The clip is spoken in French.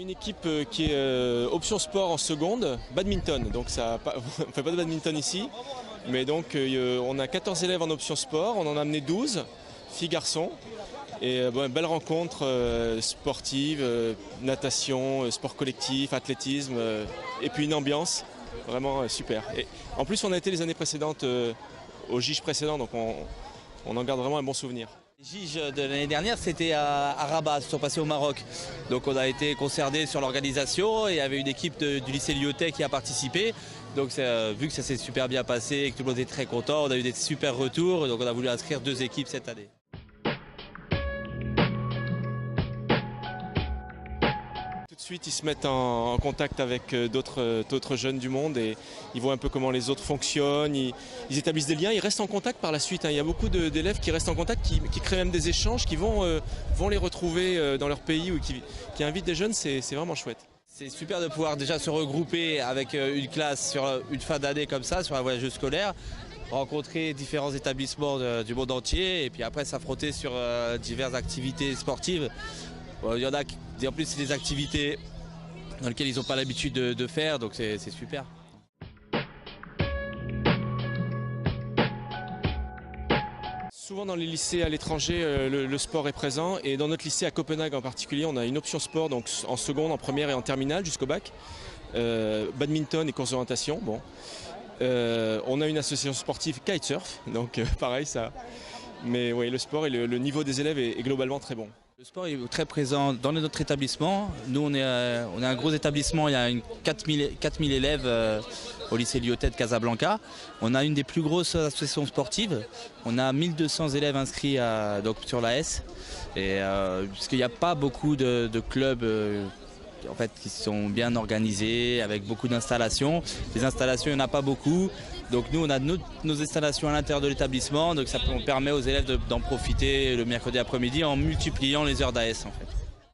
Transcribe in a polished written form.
une équipe qui est option sport en seconde, badminton. Donc on ne fait pas de badminton ici, mais donc on a 14 élèves en option sport, on en a amené 12, filles, garçons. Et belle rencontre sportive, natation, sport collectif, athlétisme, et puis une ambiance vraiment super. Et en plus on a été les années précédentes aux JIJ précédents, donc on en garde vraiment un bon souvenir. Les JIJ de l'année dernière, c'était à Rabat, ils sont passés au Maroc. Donc on a été concernés sur l'organisation et il y avait une équipe du lycée Lyotais qui a participé. Donc vu que ça s'est super bien passé et que tout le monde était très content, on a eu des super retours. Donc on a voulu inscrire 2 équipes cette année. Tout de suite, ils se mettent en contact avec d'autres jeunes du monde et ils voient un peu comment les autres fonctionnent, ils établissent des liens, ils restent en contact par la suite. Il y a beaucoup d'élèves qui restent en contact, qui créent même des échanges, qui vont les retrouver dans leur pays ou qui invitent des jeunes, c'est vraiment chouette. C'est super de pouvoir déjà se regrouper avec une classe sur une fin d'année comme ça, sur un voyage scolaire, rencontrer différents établissements du monde entier et puis après s'affronter sur diverses activités sportives. Il y en a qui, en plus, c'est des activités dans lesquelles ils n'ont pas l'habitude de faire, donc c'est super. Souvent dans les lycées à l'étranger, le sport est présent et dans notre lycée à Copenhague en particulier, on a une option sport donc en seconde, en première et en terminale jusqu'au bac. Badminton et course d'orientation. Bon. On a une association sportive kitesurf, donc pareil ça. Mais oui, le sport et le niveau des élèves est globalement très bon. Le sport est très présent dans notre établissement. Nous, on est un gros établissement, il y a 4000 élèves au lycée Lyotais de Casablanca. On a une des plus grosses associations sportives. On a 1200 élèves inscrits donc sur l'AS. Puisqu'il n'y a pas beaucoup de clubs en fait, qui sont bien organisés, avec beaucoup d'installations. Les installations, il n'y en a pas beaucoup. Donc nous, on a nos installations à l'intérieur de l'établissement, donc ça permet aux élèves d'en profiter le mercredi après-midi en multipliant les heures d'AS en fait.